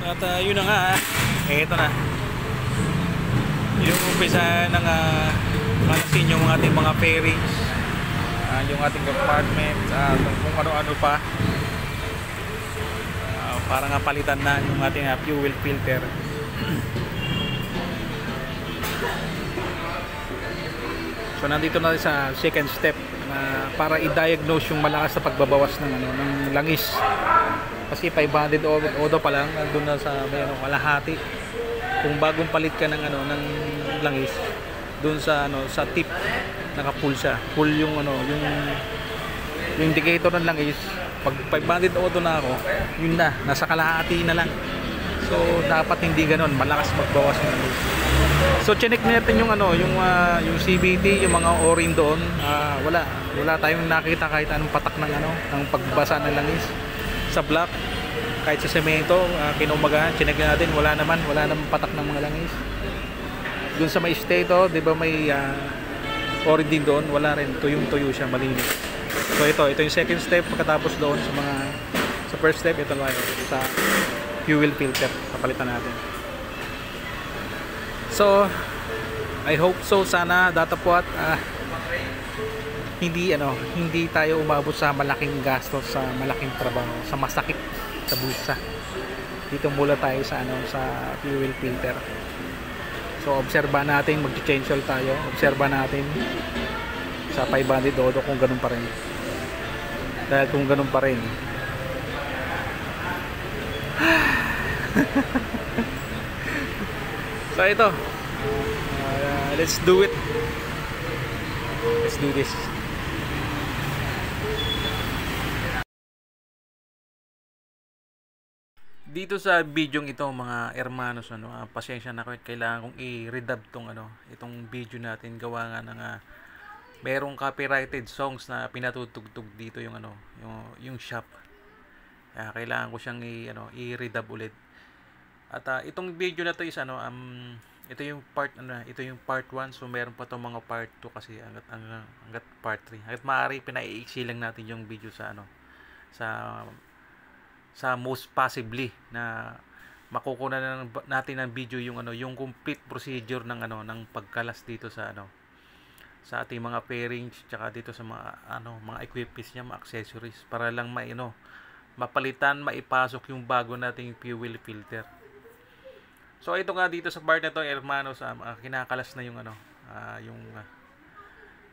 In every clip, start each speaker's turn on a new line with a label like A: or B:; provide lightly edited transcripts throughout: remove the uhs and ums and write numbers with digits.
A: At yun na nga, ito na yung umpisa ng manasin yung ating mga fairings, yung ating compartment, kung ano-ano pa, para nga palitan na yung ating fuel filter. So nandito na sa second step na para i-diagnose yung malakas na pagbabawas ng ng langis. Kasi 500 odo pa lang andun na sa may kalahati. Kung bagong palit ka ng ng langis, doon sa sa tip naka-full siya. Full yung yung indicator ng langis. Pag 500 odo na ako, yun na, nasa kalahati na lang. So dapat hindi ganoon, malakas magbawas ng langis. So chinek natin yung yung CVT, yung mga o-ring doon. Wala tayong nakita kahit anong patak ng ng pagbasa ng langis sa block. Kahit sa semento, kinumagahan, chinek natin, wala naman patak ng mga langis. Doon sa may stator, 'di ba may o-ring din doon, wala rin, tuyong-tuyo siya, malinis. So ito yung second step. Pagkatapos doon sa first step, ito na sa fuel filter, papalitan natin. So I hope so, sana datapwat hindi tayo umabot sa malaking gastos, sa malaking trabaho, sa masakit sa bulsa. Dito mula tayo sa sa fuel filter. So obserba natin, mag-change oil tayo. Obserba natin sa 500 odo kung ganun pa rin. Dahil kung ganun pa rin so ito, let's do it. Let's do this. Dito sa video ito mga hermanos, pasensya na kahit kailangan kong i-redub itong video natin, gawa nga ng merong copyrighted songs na pinatutugtog dito yung shop. Kaya kailangan ko siyang i-redub ulit. At itong video na to is ito yung part ito yung part 1, so meron pa tong mga part 2 kasi hanggat part 3. Hanggat maaari pinaiiksi lang natin yung video sa sa most possibly na makukuha natin ng video yung complete procedure ng pagkalas dito sa sa ating mga pairings, tsaka dito sa mga equipments niya, mga accessories, para lang mapalitan, maipasok yung bago nating fuel filter. So ito nga dito sa part na to, hermanos, kinakalas na yung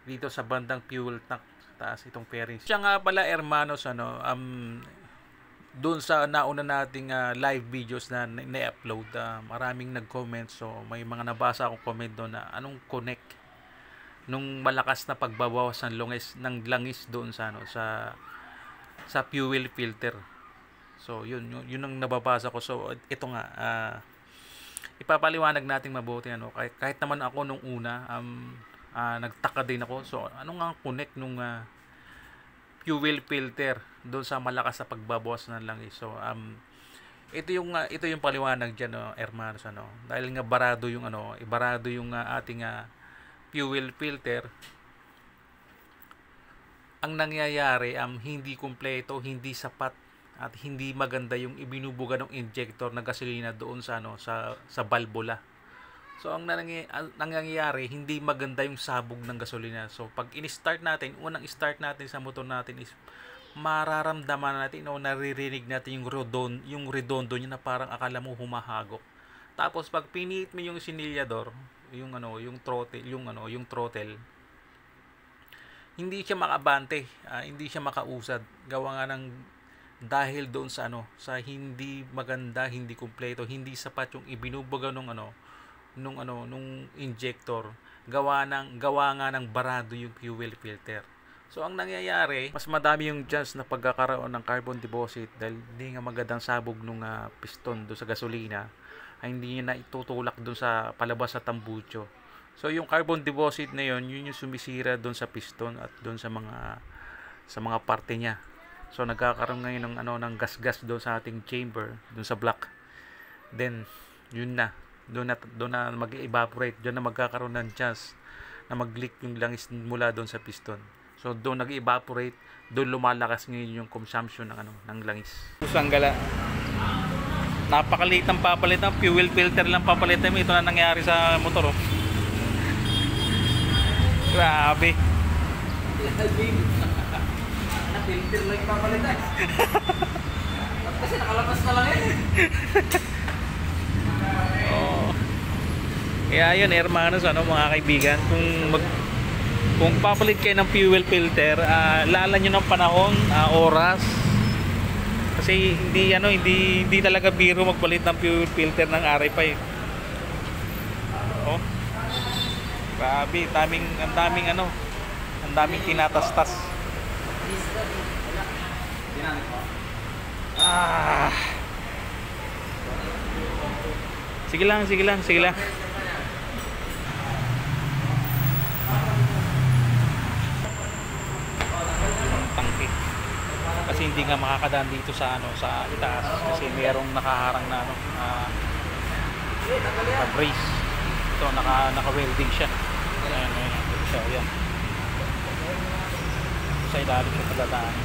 A: dito sa bandang fuel tank taas itong pairings. Siya nga pala, hermanos, doon sa nauna nating live videos na na-upload, maraming nag-comment. So may mga nabasa akong comment doon na anong connect nung malakas na pagbabawas ng langis doon sa sa fuel filter. So yun ang nababasa ko. So ito nga, ipapaliwanag natin mabuti kahit naman ako nung una nagtaka din ako. So ano nga ang connect nung fuel filter doon sa malakas na pagbabawas ng langis? So ito yung paliwanag diyan, hermanos, dahil nga barado yung ibarado yung ating fuel filter. Ang nangyayari hindi kumpleto, hindi sapat, at hindi maganda yung ibinubuga ng injector ng gasolina doon sa valvula. So ang nangyayari, hindi maganda yung sabog ng gasolina. So pag in-start natin, unang start natin sa motor natin is mararamdaman natin naririnig natin yung redondo niya na parang akala mo humahagok. Tapos pag pinihit mo yung sinilyador, yung throttle, hindi siya makabante, hindi siya makausad, gawa nga ng dahil doon sa hindi maganda, hindi kumpleto, hindi sapat yung ibinubuga nung injector, gawa nga ng barado yung fuel filter. So ang nangyayari, mas madami yung chance na pagkakaroon ng carbon deposit dahil hindi nga magandang sabog nung piston do sa gasolina, ay hindi niya na itutulak doon sa palabas sa tambucho. So yung carbon deposit na yun yung sumisira doon sa piston at doon sa mga parte niya. So nagkakaroon ngayon ng gas doon sa ating chamber, doon sa block. Then yun na, doon na mag-evaporate, doon na magkakaroon ng chance na mag-leak yung langis mula doon sa piston. So doon nag-evaporate, doon lumalakas ngayon yung consumption ng langis. Usang gala. Napakaliit ng papalitan, fuel filter lang papalitan mo. Ito na nangyari sa motor, oh. Grabe.
B: Filter lang yung papalitan. Kasi nakalabas na lang yan.
A: Oh. Kaya yun, hermanos, ano, mga kaibigan, kung papalit kayo ng fuel filter, lala nyo ng panahon, oras. Kasi hindi talaga biro magpalit ng fuel filter ng RF5. Oh. Grabe, ang daming tinatastas. Sige lang. Tangke. Kasi hindi nga makakadaan dito sa itaas kasi mayroong nakaharang na brace. Ito naka-welding siya. Ayan. So, yan. Sa ilalim siya padadaan.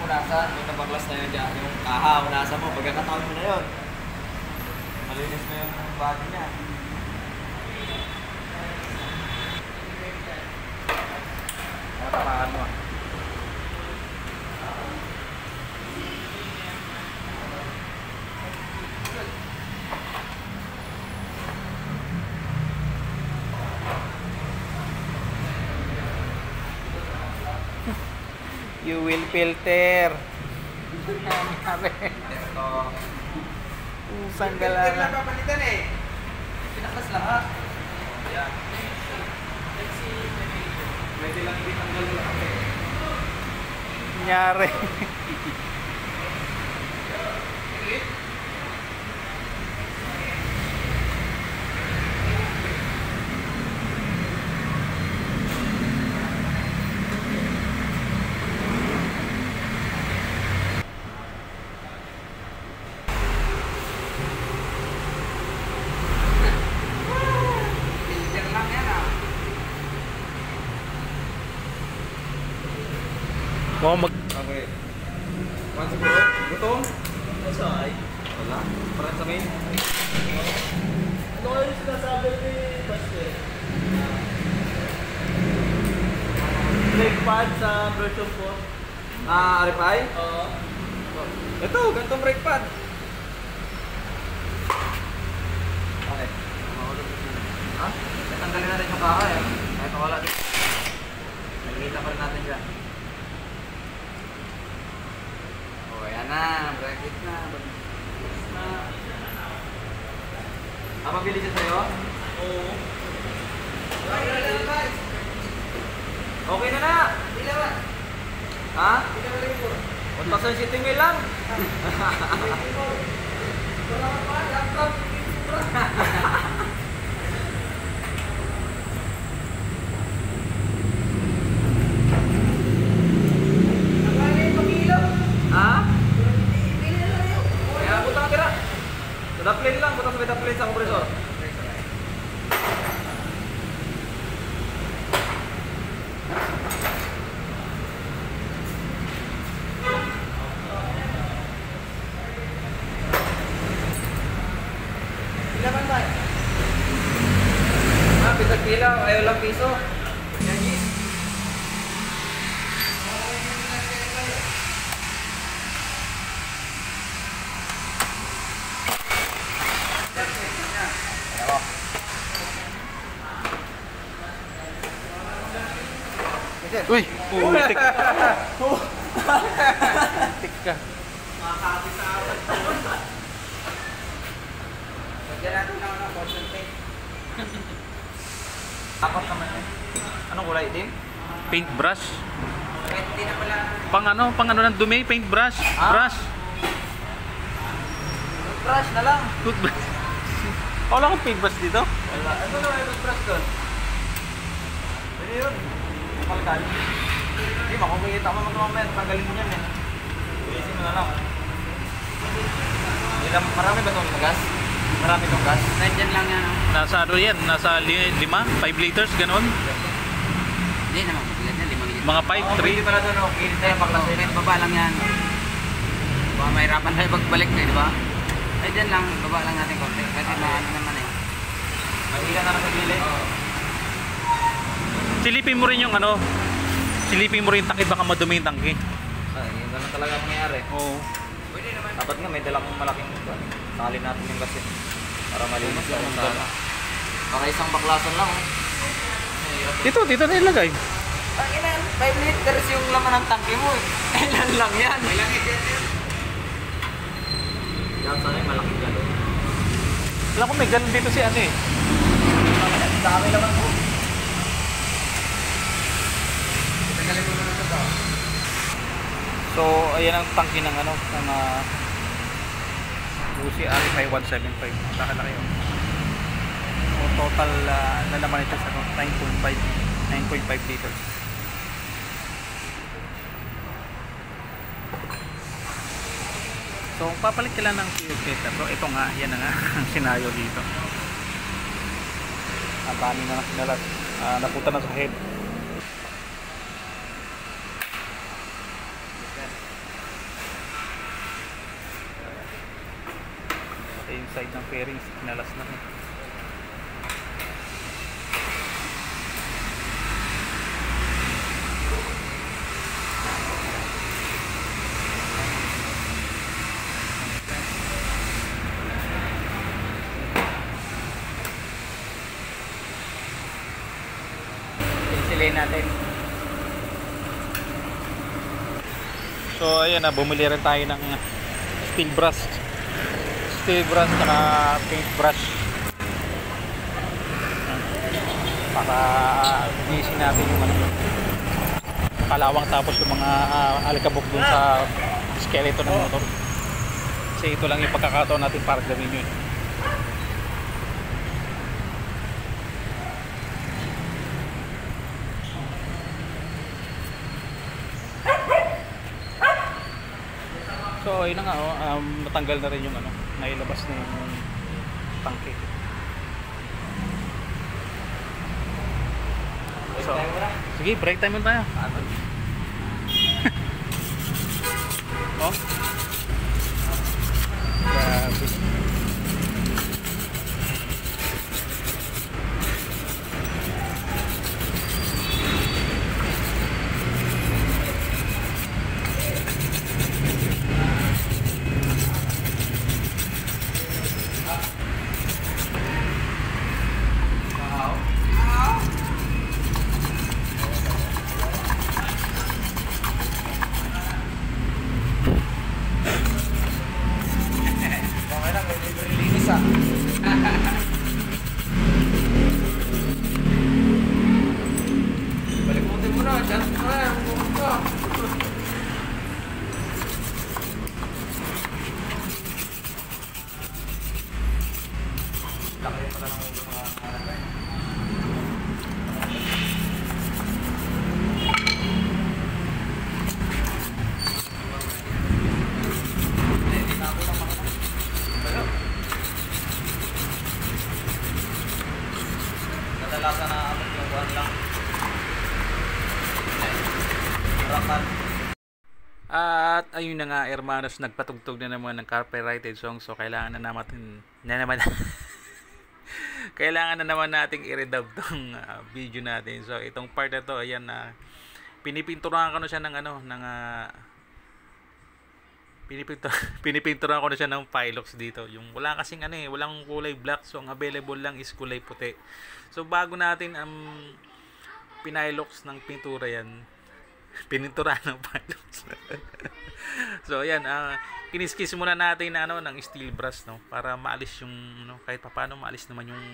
B: Unasan, yung tabaklas na yun dyan, yung kaha, unasan mo, pagkakataon mo na yun. Malinis na yung body niya.
A: Matamaan mo. Fuel filter. Usang
B: Filter lang
A: galana.
B: papalitan eh. Pinaklas lahat. Yan. Pwede lang itanggal lahat eh.
A: Nangyari.
B: Filter lang yan ah.
A: Mo mag
B: Okay. Once siguro, gutom? Masay. Wala. Parang sa main.
C: Ano kayo yung sinasabi ni Baste? Brake pad sa version 4?
B: RFI?
C: Oo.
B: Ito, ganitong brake pad. Okay. Ha? Tanggalin natin yung kaha eh. Kahit wala din. Nakikita pa rin natin dyan. Mabili siya sa'yo?
C: Oo.
B: Okay na na! Ha? 1,070 mil lang? Ha? Kaya punta ka tira. Sa plane lang, punta sa plane sa kompresor. Pisag pila, ayaw lang piso.
A: Uy! Putik! Putik ka.
B: Apat naman yun. Anong kulay? Itim?
A: Paintbrush.
B: Hindi na pala.
A: Pang ano ng dumi, paintbrush.
B: Ah?
A: Brush.
B: Brush na lang.
A: Toothbrush. Wala akong paintbrush dito.
B: Wala. Ano na may brush doon? Pwede yun. Palgal. Hindi, makukita mo mag-moment. Tanggalin mo yan eh. Isin mo na lang. Marami ba itong gas? Marami itong gas? Nandiyan lang yan.
A: Nasa ano yan? Nasa 5 liters, ganon?
D: Hindi naman, bigat yan, 5 liters.
A: Mga 5, 3.
B: Pwede pala doon, okay. Hindi tayo paklasin.
D: Kahit baba lang yan. Baka mahirapan tayo pagbalik eh, di ba? Ay, dyan lang, baba lang natin konti. Kasi maano naman eh.
B: Mag-ilan na lang sa gilid.
A: Silipin mo rin yung ano. Silipin mo rin yung tangke, baka madumi yung tangke.
B: Ay, ganun talaga ang mangyayari.
A: Oo.
B: Dapat nga may dalang malaking salin natin yung gas eh. Para malinis lang yung sana. Baka isang baklasan lang oh.
A: Dito na ilagay.
B: Ang ina, 5 liters yung laman ng tangke mo eh. Ilan lang yan. Ilan yan? Yan sana yung malaking galon.
A: Alam ko may galon dito si ano eh.
B: Dami naman po.
A: So, ayan ang tangke ng ano, ng Uzi RFI 175. Nakalaki yun. So, total na naman ito sa 9.5 liters. So, papalit ka lang ng fuel filter. So, ito nga, yan na nga ang senaryo dito. Ang dami na nakinalas. Napunta na sa head. Yung side ng fairings kinalas na
B: Silsilin natin.
A: So ayan na, bumili rin tayo ng steel brush at paintbrush para linisin natin yung ano, kalawang, tapos yung mga alikabok dun sa skeleton ng motor. Kasi ito lang yung pagkakataon natin para gawin yun. So ayun na nga, natanggal na rin yung ano, nailabas na yung tangke. So, sige, break time muna tayo. Oh. Grabe. At ayun na nga, hermanos, nagpatugtog na naman ng copyrighted song. So kailangan na naman kailangan na naman nating i-redub tong video natin. So itong part na to, ayan na pinipinturahan ko na siya ng pinipinturahan ko na siya ng Pilox dito. Yung wala kasing walang kulay black, so ang available lang is kulay puti. So bago natin Pilox ng pintura yan, pininturahan ng Pilox. So ayan, kiniskis muna natin ng steel brush, no, para maalis yung kahit papaano maalis naman yung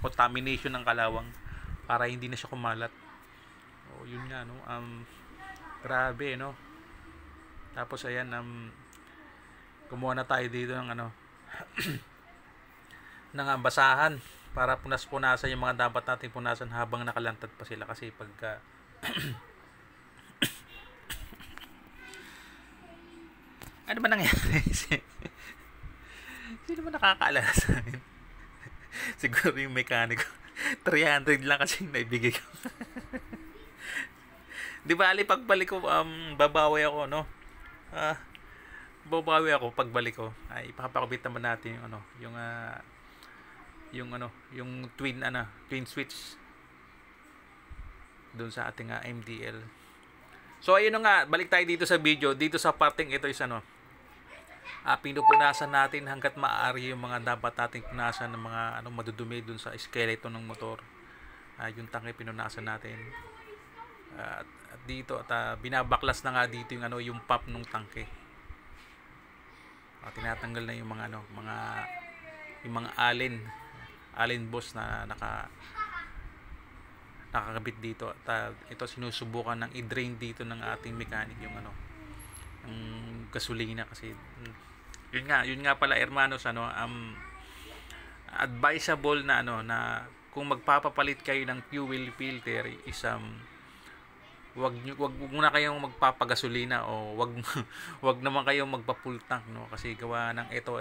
A: contamination ng kalawang, para hindi na siya kumalat. Oh, yun nga, no. Grabe, no. Tapos ayan, kumuha na tayo dito ng ng basahan para punas-punasan yung mga dapat natin punasan habang nakalantad pa sila, kasi pagka ano ba nangyari? Sino ba nakakaalala sa amin? Siguro yung mekaniko. 300 lang kasi naibigay ko. Di ba, pagbalik ko, babawi ako, no? Babawi ako pagbalik ko. Ay, ipapakabit naman natin yung twin switch doon sa ating MDL. So ayun nga, balik tayo dito sa video. Dito sa parting ito is pinupunasan natin hanggat maaari yung mga dapat nating punasan ng mga madudumi dun sa skeleton ng motor. Yung tangke pinunasan natin. At dito binabaklas na nga dito yung pump ng tangke. Tinatanggal na yung mga allen boss na nakakabit dito. At ito sinusubukan ng i-drain dito ng ating mechanic yung gasolina, kasi yun nga pala, hermanos, advisable na na kung magpapapalit kayo ng fuel filter is wag muna kayong magpapagasolina, o wag naman kayong magpa-full tank, no, kasi gawa ng ito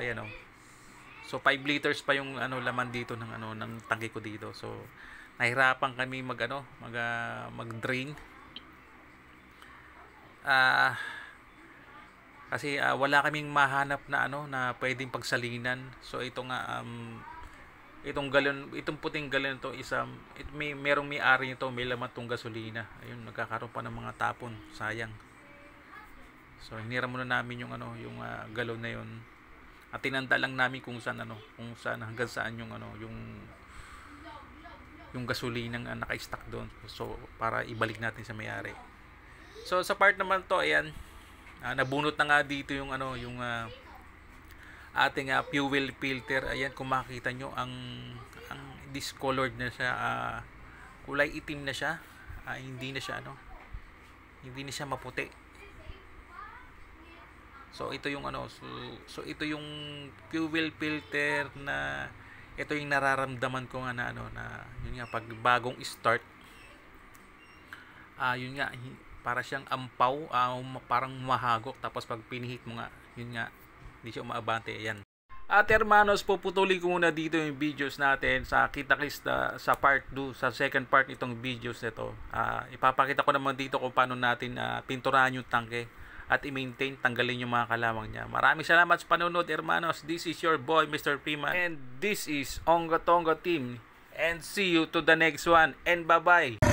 A: so 5 liters pa yung laman dito ng tangke ko dito. So nahirapan kami mag-drain kasi wala kaming mahanap na na pwedeng pagsalinan. So ito nga itong puting galon to merong may-ari nito, may laman tong gasolina. Ayun, nagkakaroon pa ng mga tapon, sayang. So hinira muna namin yung galon na yun. At tinanda lang namin kung saan hanggang saan yung gasolinang naka-stack doon. So para ibalik natin sa may-ari. So sa part naman to, ayan, nabunot na nga dito yung ating fuel filter. Ayan, kung makikita nyo, ang discolored na siya, kulay itim na siya. Hindi na siya maputi. So ito yung so ito yung fuel filter na ito yung nararamdaman ko na yun nga, pag bagong start, yun nga, para siyang ampaw, parang mahagok, tapos pag pinihit mo nga, yun nga, hindi siya umaabante. Ayan. At hermanos, puputulin ko muna dito yung videos natin sa kita-kits sa part 2, sa second part itong videos nito. Ipapakita ko naman dito kung paano natin pinturahan yung tangke at i-maintain, tanggalin yung mga kalawang niya. Maraming salamat sa panonood, hermanos. This is your boy, Mr. Freeman, and this is Onga Tonga Team. And see you to the next one, and bye-bye.